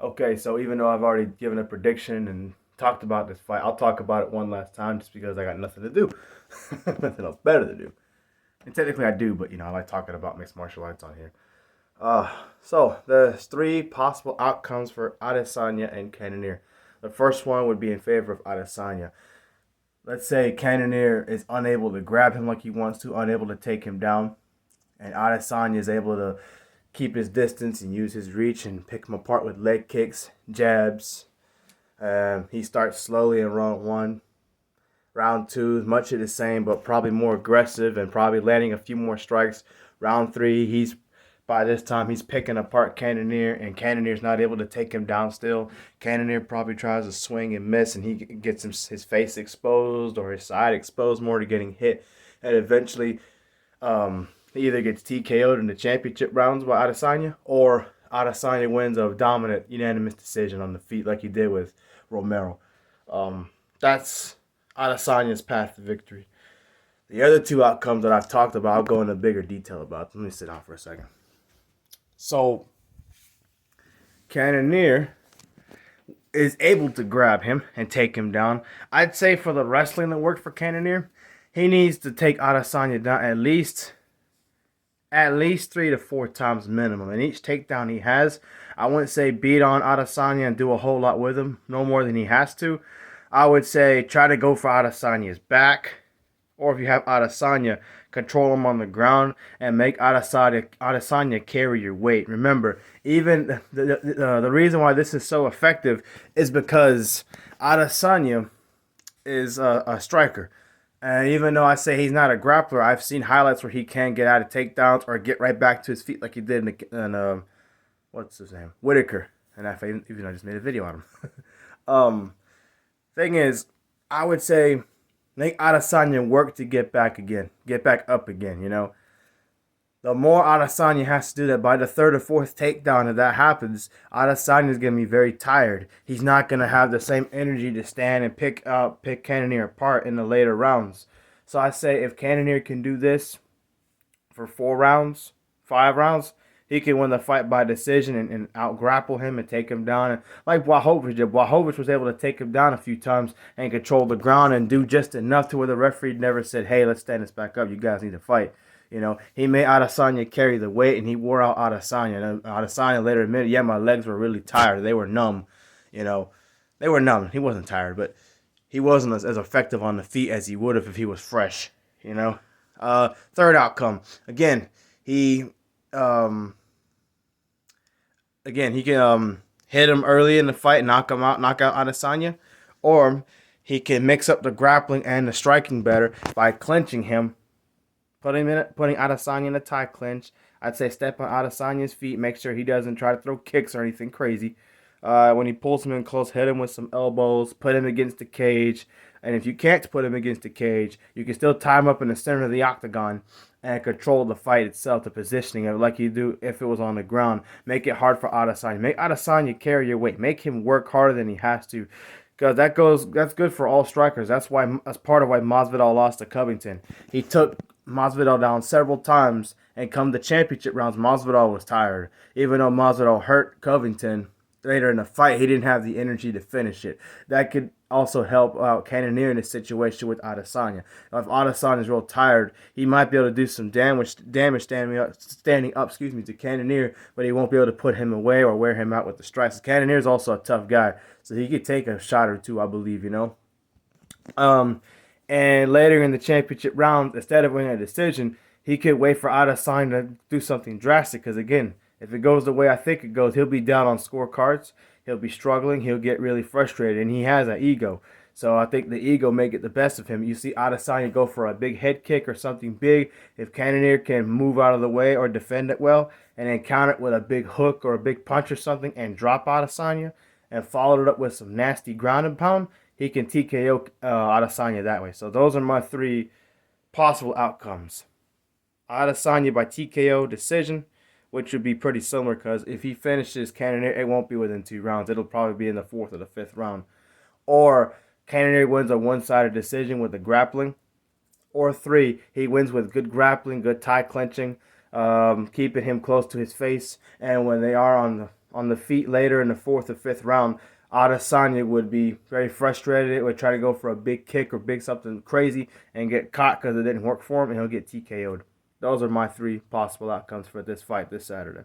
Okay, so even though I've already given a prediction and talked about this fight, I'll talk about it one last time just because I got nothing to do. Nothing else better to do. And technically I do, but I like talking about mixed martial arts on here. Uh, so there's three possible outcomes for Adesanya and Cannonier. The first one would be in favor of Adesanya. Let's say Cannonier is unable to grab him like he wants to, unable to take him down, and Adesanya is able to keep his distance and use his reach and pick him apart with leg kicks, jabs. He starts slowly in round one. Round two is much of the same, but probably more aggressive and probably landing a few more strikes. Round three, he's by this time he's picking apart Cannonier, and Cannonier's not able to take him down still. Cannonier probably tries to swing and miss, and he gets his face exposed or his side exposed more to getting hit. And eventually, he either gets TKO'd in the championship rounds by Adesanya, or Adesanya wins a dominant unanimous decision on the feet like he did with Romero. That's Adesanya's path to victory. The other two outcomes that I've talked about, I'll go into bigger detail about. Let me sit down for a second. So, Cannonier is able to grab him and take him down. I'd say for the wrestling that worked for Cannonier, he needs to take Adesanya down at least 3 to 4 times minimum. And each takedown he has, I wouldn't say beat on Adesanya and do a whole lot with him, no more than he has to. I would say try to go for Adesanya's back, or if you have Adesanya, control him on the ground and make Adesanya carry your weight. Remember, even the reason why this is so effective is because Adesanya is a striker. And even though I say he's not a grappler, I've seen highlights where he can get out of takedowns or get right back to his feet like he did in what's his name? Whitaker. And even though I just made a video on him. Thing is, I would say make Adesanya work to get back up again. The more Adesanya has to do that, by the third or fourth takedown, if that happens, Adesanya is going to be very tired. He's not going to have the same energy to stand and pick Cannonier apart in the later rounds. So I say if Cannonier can do this for 4 rounds, 5 rounds, he can win the fight by decision and out grapple him and take him down. And like Błachowicz did, Błachowicz was able to take him down a few times and control the ground and do just enough to where the referee never said, "Hey, let's stand this back up. You guys need to fight." He made Adesanya carry the weight, and he wore out Adesanya. And Adesanya later admitted, "Yeah, my legs were really tired. They were numb. You know, they were numb. He wasn't tired, but he wasn't as effective on the feet as he would have if he was fresh. Third outcome. He um, he can hit him early in the fight, knock out Adesanya, or he can mix up the grappling and the striking better by clinching him, putting Adesanya in a tie clinch. I'd say step on Adesanya's feet, make sure he doesn't try to throw kicks or anything crazy. When he pulls him in close, hit him with some elbows, put him against the cage. And if you can't put him against the cage, you can still tie him up in the center of the octagon and control the fight itself, the positioning of it, like you do if it was on the ground. Make it hard for Adesanya. Make Adesanya carry your weight. Make him work harder than he has to. Because that's good for all strikers. That's part of why Masvidal lost to Covington. He took Masvidal down several times, and come the championship rounds, Masvidal was tired. Even though Masvidal hurt Covington later in the fight, he didn't have the energy to finish it. That could also help out Cannonier in this situation with Adesanya. If Adesanya is real tired, he might be able to do some damage standing up, to Cannonier, but he won't be able to put him away or wear him out with the strikes. Cannonier is also a tough guy, so he could take a shot or two, I believe. And later in the championship round, instead of winning a decision, he could wait for Adesanya to do something drastic. Because again, if it goes the way I think it goes, he'll be down on scorecards. He'll be struggling. He'll get really frustrated, and he has an ego. So I think the ego may get the best of him. You see Adesanya go for a big head kick or something big. If Cannonier can move out of the way or defend it well, and then counter it with a big hook or a big punch or something, and drop Adesanya, and follow it up with some nasty ground and pound, he can TKO Adesanya that way. So those are my three possible outcomes. Adesanya by TKO decision, which would be pretty similar because if he finishes Cannonier, it won't be within 2 rounds. It'll probably be in the fourth or the fifth round. Or Cannonier wins a one-sided decision with the grappling. Or 3, he wins with good grappling, good tie clenching, keeping him close to his face. And when they are on on the feet later in the 4th or 5th round, Adesanya would be very frustrated. It would try to go for a big kick or big something crazy and get caught because it didn't work for him, and he'll get TKO'd. Those are my 3 possible outcomes for this fight this Saturday.